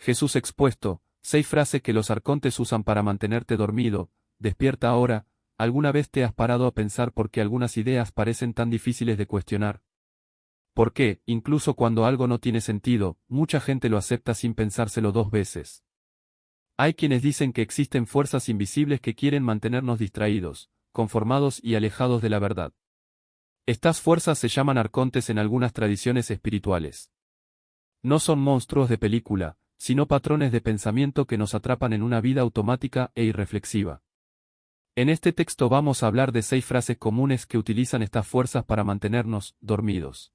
Jesús expuesto, 6 frases que los arcontes usan para mantenerte dormido. Despierta ahora. ¿Alguna vez te has parado a pensar por qué algunas ideas parecen tan difíciles de cuestionar? ¿Por qué, incluso cuando algo no tiene sentido, mucha gente lo acepta sin pensárselo 2 veces? Hay quienes dicen que existen fuerzas invisibles que quieren mantenernos distraídos, conformados y alejados de la verdad. Estas fuerzas se llaman arcontes en algunas tradiciones espirituales. No son monstruos de película, sino patrones de pensamiento que nos atrapan en una vida automática e irreflexiva. En este texto vamos a hablar de 6 frases comunes que utilizan estas fuerzas para mantenernos dormidos.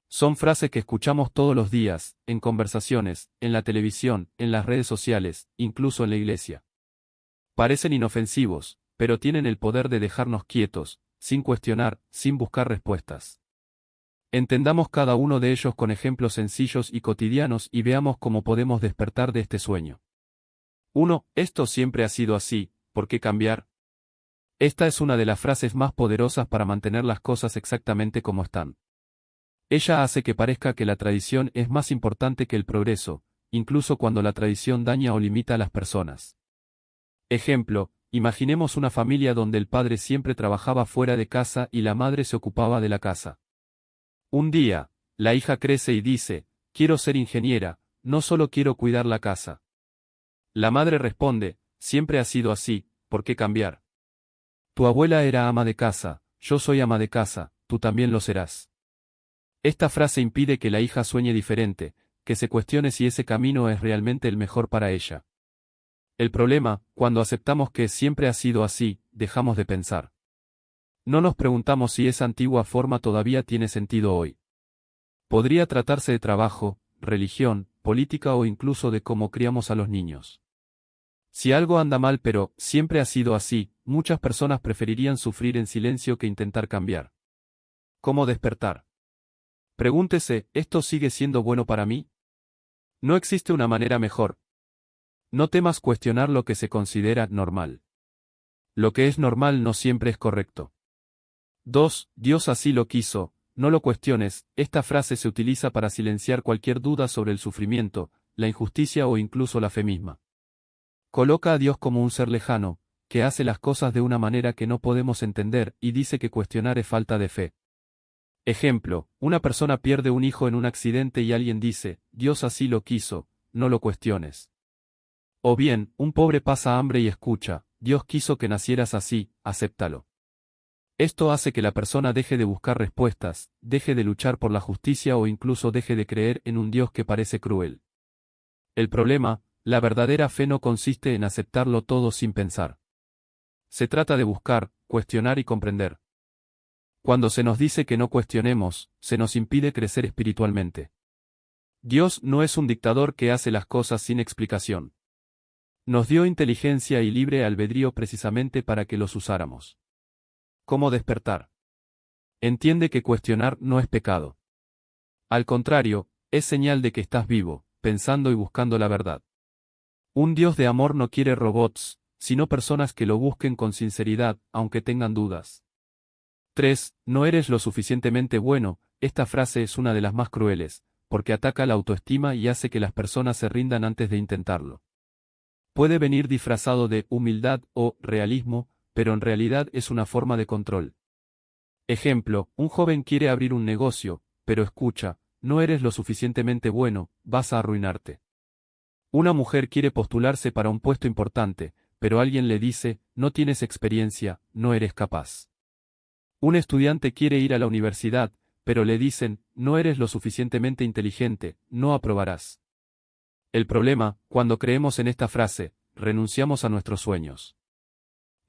Son frases que escuchamos todos los días, en conversaciones, en la televisión, en las redes sociales, incluso en la iglesia. Parecen inofensivos, pero tienen el poder de dejarnos quietos, sin cuestionar, sin buscar respuestas. Entendamos cada uno de ellos con ejemplos sencillos y cotidianos y veamos cómo podemos despertar de este sueño. 1. Esto siempre ha sido así, ¿por qué cambiar? Esta es una de las frases más poderosas para mantener las cosas exactamente como están. Ella hace que parezca que la tradición es más importante que el progreso, incluso cuando la tradición daña o limita a las personas. Ejemplo, imaginemos una familia donde el padre siempre trabajaba fuera de casa y la madre se ocupaba de la casa. Un día, la hija crece y dice, quiero ser ingeniera, no solo quiero cuidar la casa. La madre responde, siempre ha sido así, ¿por qué cambiar? Tu abuela era ama de casa, yo soy ama de casa, tú también lo serás. Esta frase impide que la hija sueñe diferente, que se cuestione si ese camino es realmente el mejor para ella. El problema, cuando aceptamos que siempre ha sido así, dejamos de pensar. No nos preguntamos si esa antigua forma todavía tiene sentido hoy. Podría tratarse de trabajo, religión, política o incluso de cómo criamos a los niños. Si algo anda mal pero siempre ha sido así, muchas personas preferirían sufrir en silencio que intentar cambiar. ¿Cómo despertar? Pregúntese, ¿esto sigue siendo bueno para mí? No existe una manera mejor. No temas cuestionar lo que se considera normal. Lo que es normal no siempre es correcto. 2. Dios así lo quiso, no lo cuestiones. Esta frase se utiliza para silenciar cualquier duda sobre el sufrimiento, la injusticia o incluso la fe misma. Coloca a Dios como un ser lejano, que hace las cosas de una manera que no podemos entender y dice que cuestionar es falta de fe. Ejemplo, una persona pierde un hijo en un accidente y alguien dice, Dios así lo quiso, no lo cuestiones. O bien, un pobre pasa hambre y escucha, Dios quiso que nacieras así, acéptalo. Esto hace que la persona deje de buscar respuestas, deje de luchar por la justicia o incluso deje de creer en un Dios que parece cruel. El problema, la verdadera fe no consiste en aceptarlo todo sin pensar. Se trata de buscar, cuestionar y comprender. Cuando se nos dice que no cuestionemos, se nos impide crecer espiritualmente. Dios no es un dictador que hace las cosas sin explicación. Nos dio inteligencia y libre albedrío precisamente para que los usáramos. ¿Cómo despertar? Entiende que cuestionar no es pecado. Al contrario, es señal de que estás vivo, pensando y buscando la verdad. Un Dios de amor no quiere robots, sino personas que lo busquen con sinceridad, aunque tengan dudas. 3. No eres lo suficientemente bueno. Esta frase es una de las más crueles, porque ataca la autoestima y hace que las personas se rindan antes de intentarlo. Puede venir disfrazado de humildad o realismo, pero en realidad es una forma de control. Ejemplo, un joven quiere abrir un negocio, pero escucha, no eres lo suficientemente bueno, vas a arruinarte. Una mujer quiere postularse para un puesto importante, pero alguien le dice, no tienes experiencia, no eres capaz. Un estudiante quiere ir a la universidad, pero le dicen, no eres lo suficientemente inteligente, no aprobarás. El problema, cuando creemos en esta frase, renunciamos a nuestros sueños.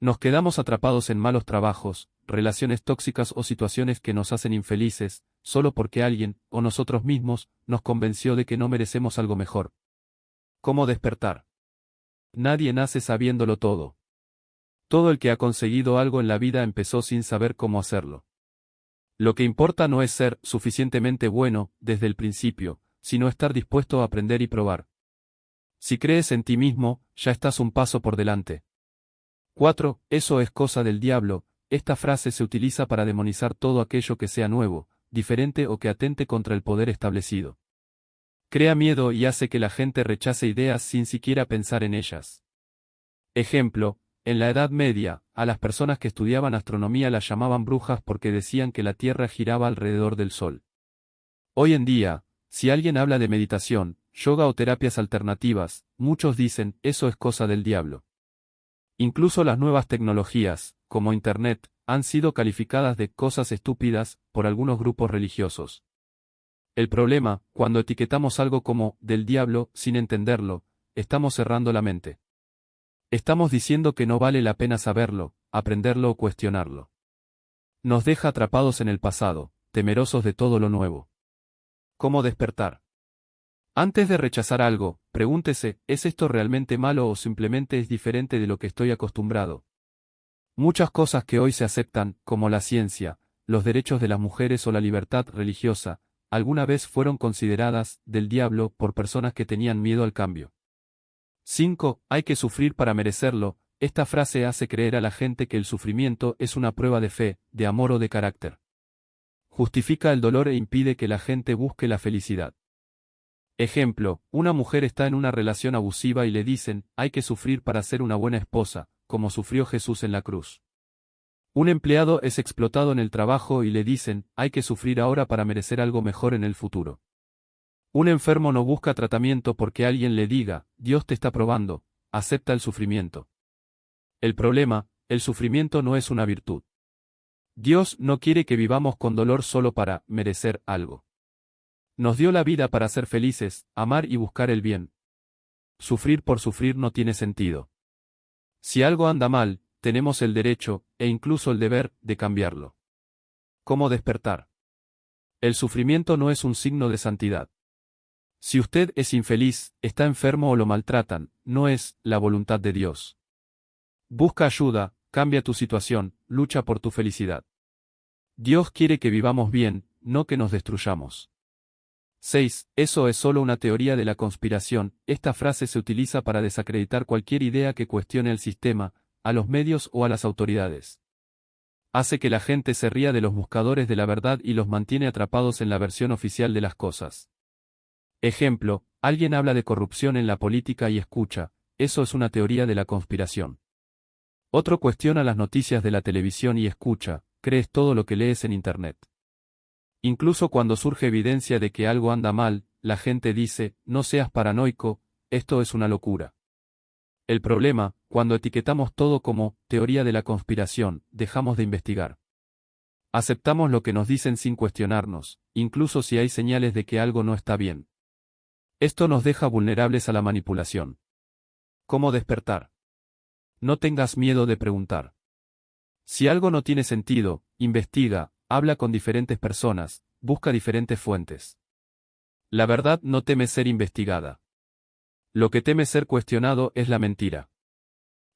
Nos quedamos atrapados en malos trabajos, relaciones tóxicas o situaciones que nos hacen infelices, solo porque alguien, o nosotros mismos, nos convenció de que no merecemos algo mejor. ¿Cómo despertar? Nadie nace sabiéndolo todo. Todo el que ha conseguido algo en la vida empezó sin saber cómo hacerlo. Lo que importa no es ser suficientemente bueno desde el principio, sino estar dispuesto a aprender y probar. Si crees en ti mismo, ya estás un paso por delante. 4. Eso es cosa del diablo. Esta frase se utiliza para demonizar todo aquello que sea nuevo, diferente o que atente contra el poder establecido. Crea miedo y hace que la gente rechace ideas sin siquiera pensar en ellas. Ejemplo, en la Edad Media, a las personas que estudiaban astronomía las llamaban brujas porque decían que la Tierra giraba alrededor del Sol. Hoy en día, si alguien habla de meditación, yoga o terapias alternativas, muchos dicen, eso es cosa del diablo. Incluso las nuevas tecnologías, como Internet, han sido calificadas de cosas estúpidas por algunos grupos religiosos. El problema, cuando etiquetamos algo como del diablo sin entenderlo, estamos cerrando la mente. Estamos diciendo que no vale la pena saberlo, aprenderlo o cuestionarlo. Nos deja atrapados en el pasado, temerosos de todo lo nuevo. ¿Cómo despertar? Antes de rechazar algo, pregúntese, ¿es esto realmente malo o simplemente es diferente de lo que estoy acostumbrado? Muchas cosas que hoy se aceptan, como la ciencia, los derechos de las mujeres o la libertad religiosa, alguna vez fueron consideradas del diablo por personas que tenían miedo al cambio. 5. Hay que sufrir para merecerlo. Esta frase hace creer a la gente que el sufrimiento es una prueba de fe, de amor o de carácter. Justifica el dolor e impide que la gente busque la felicidad. Ejemplo, una mujer está en una relación abusiva y le dicen, hay que sufrir para ser una buena esposa, como sufrió Jesús en la cruz. Un empleado es explotado en el trabajo y le dicen, hay que sufrir ahora para merecer algo mejor en el futuro. Un enfermo no busca tratamiento porque alguien le diga, Dios te está probando, acepta el sufrimiento. El problema, el sufrimiento no es una virtud. Dios no quiere que vivamos con dolor solo para merecer algo. Nos dio la vida para ser felices, amar y buscar el bien. Sufrir por sufrir no tiene sentido. Si algo anda mal, tenemos el derecho, e incluso el deber, de cambiarlo. ¿Cómo despertar? El sufrimiento no es un signo de santidad. Si usted es infeliz, está enfermo o lo maltratan, no es la voluntad de Dios. Busca ayuda, cambia tu situación, lucha por tu felicidad. Dios quiere que vivamos bien, no que nos destruyamos. 6. Eso es solo una teoría de la conspiración. Esta frase se utiliza para desacreditar cualquier idea que cuestione el sistema, a los medios o a las autoridades. Hace que la gente se ría de los buscadores de la verdad y los mantiene atrapados en la versión oficial de las cosas. Ejemplo, alguien habla de corrupción en la política y escucha, eso es una teoría de la conspiración. Otro cuestiona las noticias de la televisión y escucha, crees todo lo que lees en Internet. Incluso cuando surge evidencia de que algo anda mal, la gente dice, no seas paranoico, esto es una locura. El problema, cuando etiquetamos todo como teoría de la conspiración, dejamos de investigar. Aceptamos lo que nos dicen sin cuestionarnos, incluso si hay señales de que algo no está bien. Esto nos deja vulnerables a la manipulación. ¿Cómo despertar? No tengas miedo de preguntar. Si algo no tiene sentido, investiga, habla con diferentes personas, busca diferentes fuentes. La verdad no teme ser investigada. Lo que teme ser cuestionado es la mentira.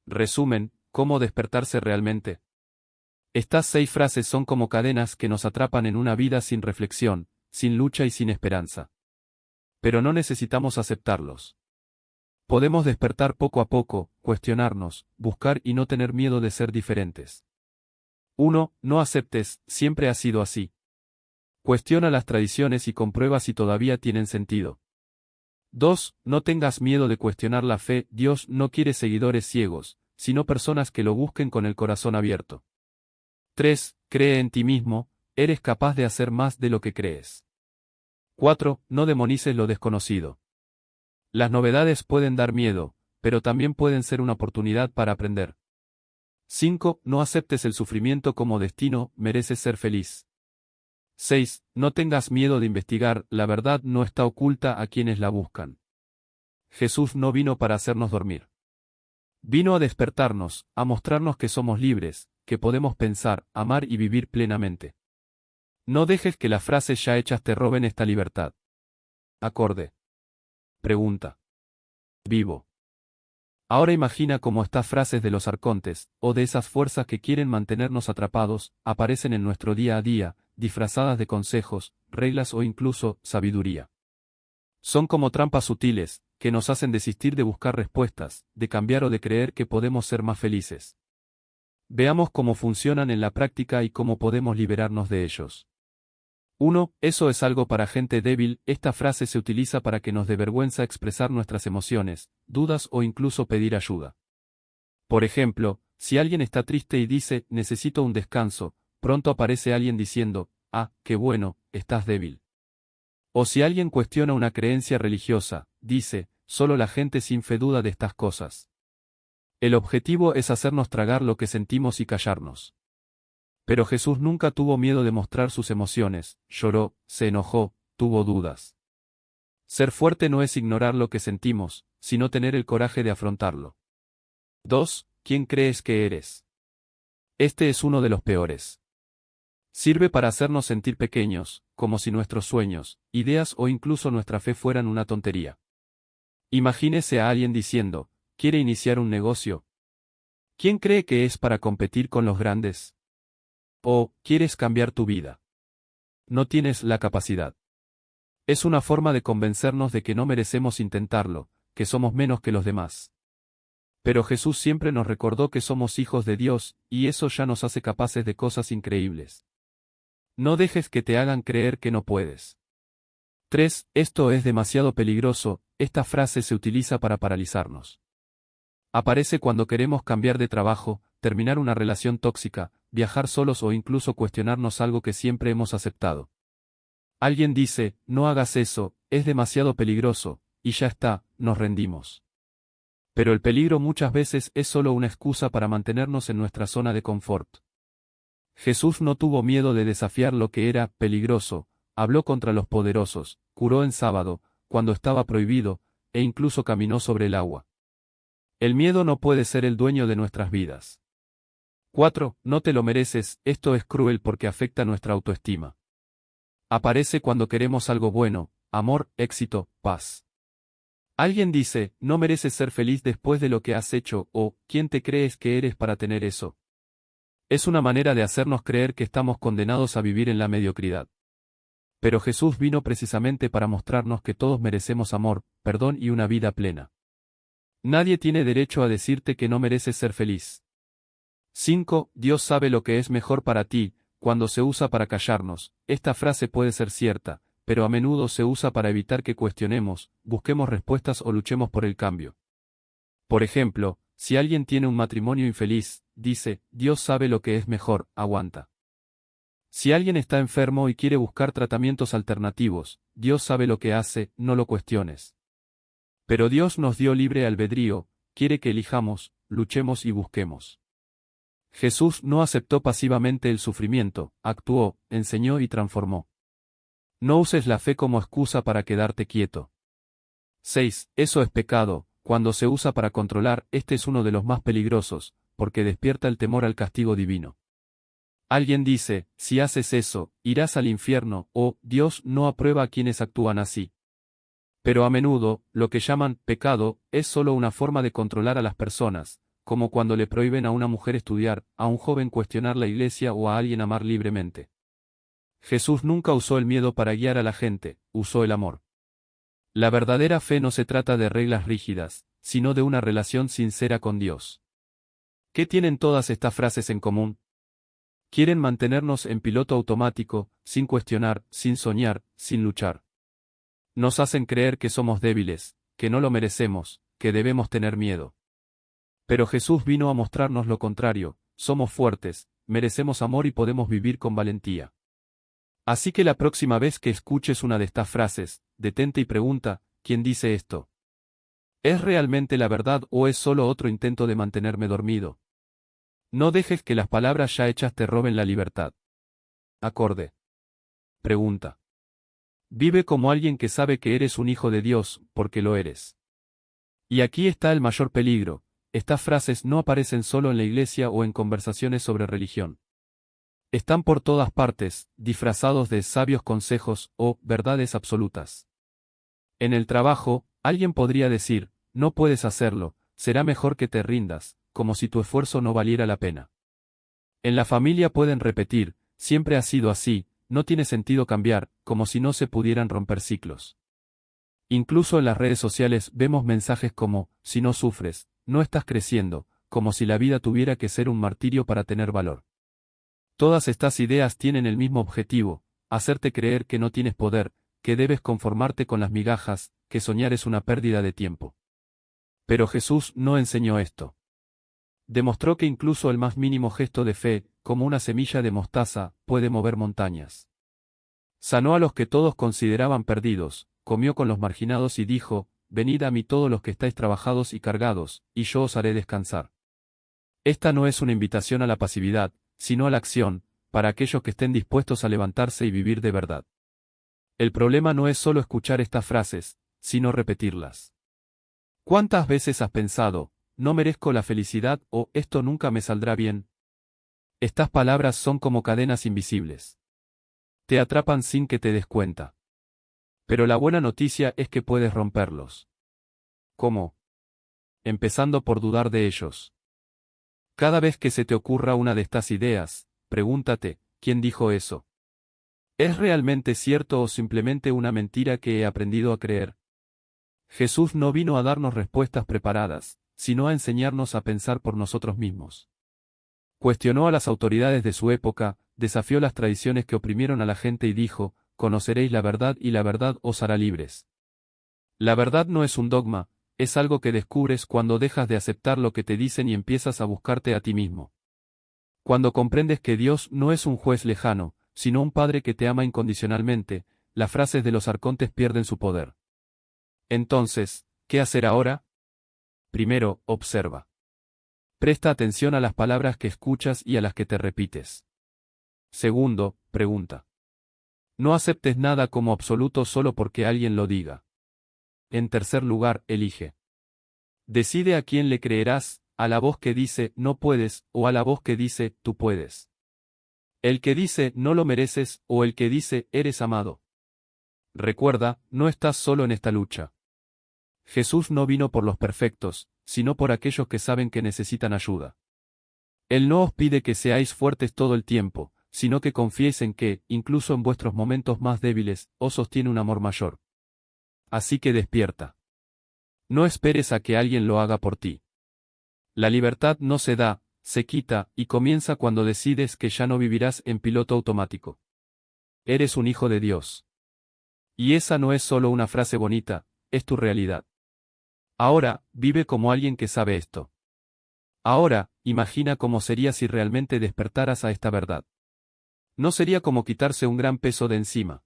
Resumen, ¿cómo despertarse realmente? Estas 6 frases son como cadenas que nos atrapan en una vida sin reflexión, sin lucha y sin esperanza. Pero no necesitamos aceptarlos. Podemos despertar poco a poco, cuestionarnos, buscar y no tener miedo de ser diferentes. 1. No aceptes, siempre ha sido así. Cuestiona las tradiciones y comprueba si todavía tienen sentido. 2. No tengas miedo de cuestionar la fe, Dios no quiere seguidores ciegos, sino personas que lo busquen con el corazón abierto. 3. Cree en ti mismo, eres capaz de hacer más de lo que crees. 4. No demonices lo desconocido. Las novedades pueden dar miedo, pero también pueden ser una oportunidad para aprender. 5. No aceptes el sufrimiento como destino, mereces ser feliz. 6. No tengas miedo de investigar, la verdad no está oculta a quienes la buscan. Jesús no vino para hacernos dormir. Vino a despertarnos, a mostrarnos que somos libres, que podemos pensar, amar y vivir plenamente. No dejes que las frases ya hechas te roben esta libertad. Acorde. Pregunta. Vivo. Ahora imagina cómo estas frases de los arcontes, o de esas fuerzas que quieren mantenernos atrapados, aparecen en nuestro día a día, disfrazadas de consejos, reglas o incluso sabiduría. Son como trampas sutiles, que nos hacen desistir de buscar respuestas, de cambiar o de creer que podemos ser más felices. Veamos cómo funcionan en la práctica y cómo podemos liberarnos de ellos. 1. Eso es algo para gente débil. Esta frase se utiliza para que nos dé vergüenza expresar nuestras emociones, dudas o incluso pedir ayuda. Por ejemplo, si alguien está triste y dice, necesito un descanso, pronto aparece alguien diciendo, ah, qué bueno, estás débil. O si alguien cuestiona una creencia religiosa, dice, solo la gente sin fe duda de estas cosas. El objetivo es hacernos tragar lo que sentimos y callarnos. Pero Jesús nunca tuvo miedo de mostrar sus emociones, lloró, se enojó, tuvo dudas. Ser fuerte no es ignorar lo que sentimos, sino tener el coraje de afrontarlo. 2. ¿Quién crees que eres? Este es uno de los peores. Sirve para hacernos sentir pequeños, como si nuestros sueños, ideas o incluso nuestra fe fueran una tontería. Imagínese a alguien diciendo, ¿quiere iniciar un negocio? ¿Quién cree que es para competir con los grandes? ¿O, quieres cambiar tu vida? No tienes la capacidad. Es una forma de convencernos de que no merecemos intentarlo, que somos menos que los demás. Pero Jesús siempre nos recordó que somos hijos de Dios, y eso ya nos hace capaces de cosas increíbles. No dejes que te hagan creer que no puedes. 3. Esto es demasiado peligroso. Esta frase se utiliza para paralizarnos. Aparece cuando queremos cambiar de trabajo, terminar una relación tóxica, viajar solos o incluso cuestionarnos algo que siempre hemos aceptado. Alguien dice, no hagas eso, es demasiado peligroso, y ya está, nos rendimos. Pero el peligro muchas veces es solo una excusa para mantenernos en nuestra zona de confort. Jesús no tuvo miedo de desafiar lo que era peligroso, habló contra los poderosos, curó en sábado, cuando estaba prohibido, e incluso caminó sobre el agua. El miedo no puede ser el dueño de nuestras vidas. 4. No te lo mereces. Esto es cruel porque afecta nuestra autoestima. Aparece cuando queremos algo bueno, amor, éxito, paz. Alguien dice, no mereces ser feliz después de lo que has hecho, o, ¿quién te crees que eres para tener eso? Es una manera de hacernos creer que estamos condenados a vivir en la mediocridad. Pero Jesús vino precisamente para mostrarnos que todos merecemos amor, perdón y una vida plena. Nadie tiene derecho a decirte que no mereces ser feliz. 5. Dios sabe lo que es mejor para ti. Cuando se usa para callarnos, esta frase puede ser cierta, pero a menudo se usa para evitar que cuestionemos, busquemos respuestas o luchemos por el cambio. Por ejemplo, si alguien tiene un matrimonio infeliz, dice, Dios sabe lo que es mejor, aguanta. Si alguien está enfermo y quiere buscar tratamientos alternativos, Dios sabe lo que hace, no lo cuestiones. Pero Dios nos dio libre albedrío, quiere que elijamos, luchemos y busquemos. Jesús no aceptó pasivamente el sufrimiento, actuó, enseñó y transformó. No uses la fe como excusa para quedarte quieto. 6. Eso es pecado. Cuando se usa para controlar, este es uno de los más peligrosos, porque despierta el temor al castigo divino. Alguien dice, si haces eso, irás al infierno, o, Dios no aprueba a quienes actúan así. Pero a menudo, lo que llaman pecado, es solo una forma de controlar a las personas, como cuando le prohíben a una mujer estudiar, a un joven cuestionar la iglesia o a alguien amar libremente. Jesús nunca usó el miedo para guiar a la gente, usó el amor. La verdadera fe no se trata de reglas rígidas, sino de una relación sincera con Dios. ¿Qué tienen todas estas frases en común? Quieren mantenernos en piloto automático, sin cuestionar, sin soñar, sin luchar. Nos hacen creer que somos débiles, que no lo merecemos, que debemos tener miedo. Pero Jesús vino a mostrarnos lo contrario, somos fuertes, merecemos amor y podemos vivir con valentía. Así que la próxima vez que escuches una de estas frases, detente y pregunta, ¿quién dice esto? ¿Es realmente la verdad o es solo otro intento de mantenerme dormido? No dejes que las palabras ya hechas te roben la libertad. Acorde. Pregunta. Vive como alguien que sabe que eres un hijo de Dios, porque lo eres. Y aquí está el mayor peligro. Estas frases no aparecen solo en la iglesia o en conversaciones sobre religión. Están por todas partes, disfrazados de sabios consejos o verdades absolutas. En el trabajo, alguien podría decir, no puedes hacerlo, será mejor que te rindas, como si tu esfuerzo no valiera la pena. En la familia pueden repetir, siempre ha sido así, no tiene sentido cambiar, como si no se pudieran romper ciclos. Incluso en las redes sociales vemos mensajes como, si no sufres, no estás creciendo, como si la vida tuviera que ser un martirio para tener valor. Todas estas ideas tienen el mismo objetivo, hacerte creer que no tienes poder, que debes conformarte con las migajas, que soñar es una pérdida de tiempo. Pero Jesús no enseñó esto. Demostró que incluso el más mínimo gesto de fe, como una semilla de mostaza, puede mover montañas. Sanó a los que todos consideraban perdidos, comió con los marginados y dijo, venid a mí todos los que estáis trabajados y cargados, y yo os haré descansar. Esta no es una invitación a la pasividad, sino a la acción, para aquellos que estén dispuestos a levantarse y vivir de verdad. El problema no es solo escuchar estas frases, sino repetirlas. ¿Cuántas veces has pensado, no merezco la felicidad o esto nunca me saldrá bien? Estas palabras son como cadenas invisibles. Te atrapan sin que te des cuenta. Pero la buena noticia es que puedes romperlos. ¿Cómo? Empezando por dudar de ellos. Cada vez que se te ocurra una de estas ideas, pregúntate, ¿quién dijo eso? ¿Es realmente cierto o simplemente una mentira que he aprendido a creer? Jesús no vino a darnos respuestas preparadas, sino a enseñarnos a pensar por nosotros mismos. Cuestionó a las autoridades de su época, desafió las tradiciones que oprimieron a la gente y dijo, conoceréis la verdad y la verdad os hará libres. La verdad no es un dogma, es algo que descubres cuando dejas de aceptar lo que te dicen y empiezas a buscarte a ti mismo. Cuando comprendes que Dios no es un juez lejano, sino un Padre que te ama incondicionalmente, las frases de los arcontes pierden su poder. Entonces, ¿qué hacer ahora? Primero, observa. Presta atención a las palabras que escuchas y a las que te repites. Segundo, pregunta. No aceptes nada como absoluto solo porque alguien lo diga. En tercer lugar, elige. Decide a quién le creerás, a la voz que dice no puedes o a la voz que dice tú puedes. El que dice no lo mereces o el que dice eres amado. Recuerda, no estás solo en esta lucha. Jesús no vino por los perfectos, sino por aquellos que saben que necesitan ayuda. Él no os pide que seáis fuertes todo el tiempo, sino que confiéis en que, incluso en vuestros momentos más débiles, os sostiene un amor mayor. Así que despierta. No esperes a que alguien lo haga por ti. La libertad no se da, se quita, y comienza cuando decides que ya no vivirás en piloto automático. Eres un hijo de Dios. Y esa no es solo una frase bonita, es tu realidad. Ahora, vive como alguien que sabe esto. Ahora, imagina cómo sería si realmente despertaras a esta verdad. No sería como quitarse un gran peso de encima.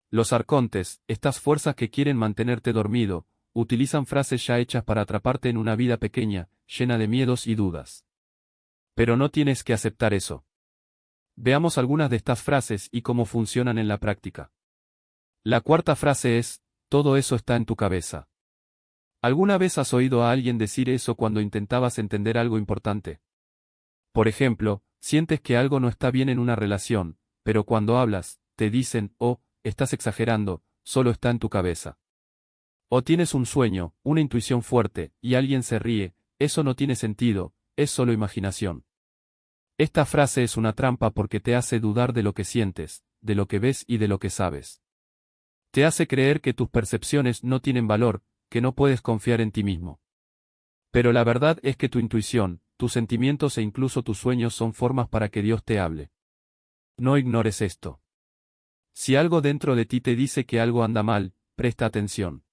Los arcontes, estas fuerzas que quieren mantenerte dormido, utilizan frases ya hechas para atraparte en una vida pequeña, llena de miedos y dudas. Pero no tienes que aceptar eso. Veamos algunas de estas frases y cómo funcionan en la práctica. La cuarta frase es, todo eso está en tu cabeza. ¿Alguna vez has oído a alguien decir eso cuando intentabas entender algo importante? Por ejemplo, sientes que algo no está bien en una relación, pero cuando hablas, te dicen, oh, estás exagerando, solo está en tu cabeza. O tienes un sueño, una intuición fuerte, y alguien se ríe, eso no tiene sentido, es solo imaginación. Esta frase es una trampa porque te hace dudar de lo que sientes, de lo que ves y de lo que sabes. Te hace creer que tus percepciones no tienen valor, que no puedes confiar en ti mismo. Pero la verdad es que tu intuición, tus sentimientos e incluso tus sueños son formas para que Dios te hable. No ignores esto. Si algo dentro de ti te dice que algo anda mal, presta atención.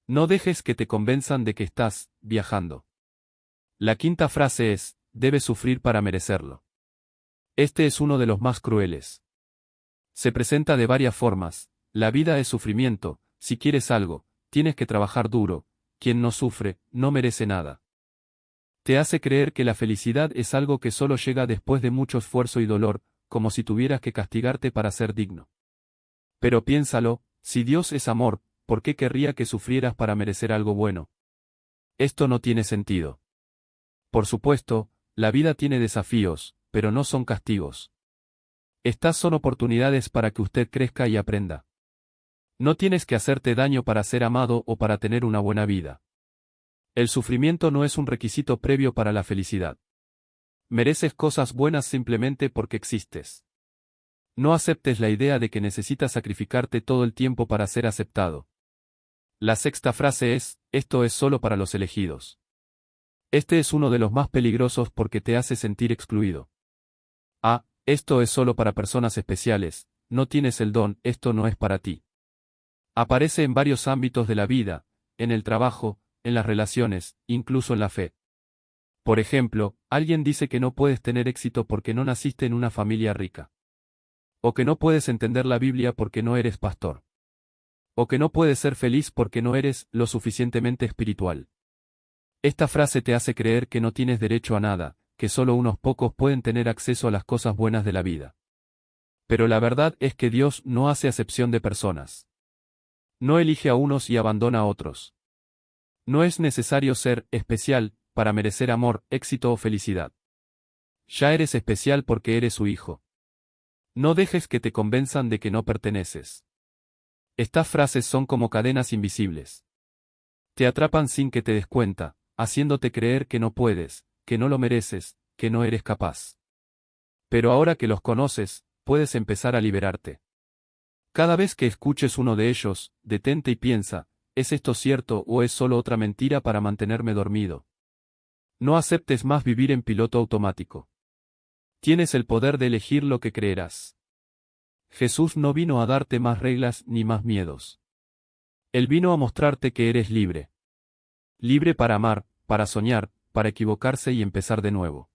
No dejes que te convenzan de que estás viajando. La quinta frase es, debes sufrir para merecerlo. Este es uno de los más crueles. Se presenta de varias formas. La vida es sufrimiento, si quieres algo, tienes que trabajar duro, quien no sufre, no merece nada. Te hace creer que la felicidad es algo que solo llega después de mucho esfuerzo y dolor, como si tuvieras que castigarte para ser digno. Pero piénsalo, si Dios es amor, ¿por qué querría que sufrieras para merecer algo bueno? Esto no tiene sentido. Por supuesto, la vida tiene desafíos, pero no son castigos. Estas son oportunidades para que usted crezca y aprenda. No tienes que hacerte daño para ser amado o para tener una buena vida. El sufrimiento no es un requisito previo para la felicidad. Mereces cosas buenas simplemente porque existes. No aceptes la idea de que necesitas sacrificarte todo el tiempo para ser aceptado. La sexta frase es, esto es solo para los elegidos. Este es uno de los más peligrosos porque te hace sentir excluido. Esto es solo para personas especiales, no tienes el don, esto no es para ti. Aparece en varios ámbitos de la vida, en el trabajo, en las relaciones, incluso en la fe. Por ejemplo, alguien dice que no puedes tener éxito porque no naciste en una familia rica. O que no puedes entender la Biblia porque no eres pastor. O que no puedes ser feliz porque no eres lo suficientemente espiritual. Esta frase te hace creer que no tienes derecho a nada, que solo unos pocos pueden tener acceso a las cosas buenas de la vida. Pero la verdad es que Dios no hace acepción de personas. No elige a unos y abandona a otros. No es necesario ser especial para merecer amor, éxito o felicidad. Ya eres especial porque eres su hijo. No dejes que te convenzan de que no perteneces. Estas frases son como cadenas invisibles. Te atrapan sin que te des cuenta, haciéndote creer que no puedes, que no lo mereces, que no eres capaz. Pero ahora que los conoces, puedes empezar a liberarte. Cada vez que escuches uno de ellos, detente y piensa, ¿es esto cierto o es solo otra mentira para mantenerme dormido? No aceptes más vivir en piloto automático. Tienes el poder de elegir lo que creerás. Jesús no vino a darte más reglas ni más miedos. Él vino a mostrarte que eres libre. Libre para amar, para soñar, para equivocarse y empezar de nuevo.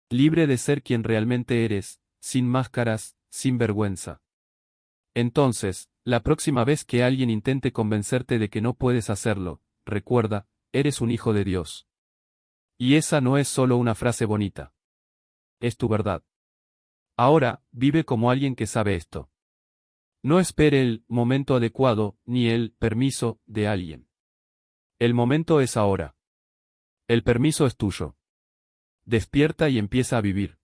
Libre de ser quien realmente eres, sin máscaras, sin vergüenza. Entonces, la próxima vez que alguien intente convencerte de que no puedes hacerlo, recuerda, eres un hijo de Dios. Y esa no es solo una frase bonita. Es tu verdad. Ahora, vive como alguien que sabe esto. No espere el momento adecuado, ni el permiso de alguien. El momento es ahora. El permiso es tuyo. Despierta y empieza a vivir.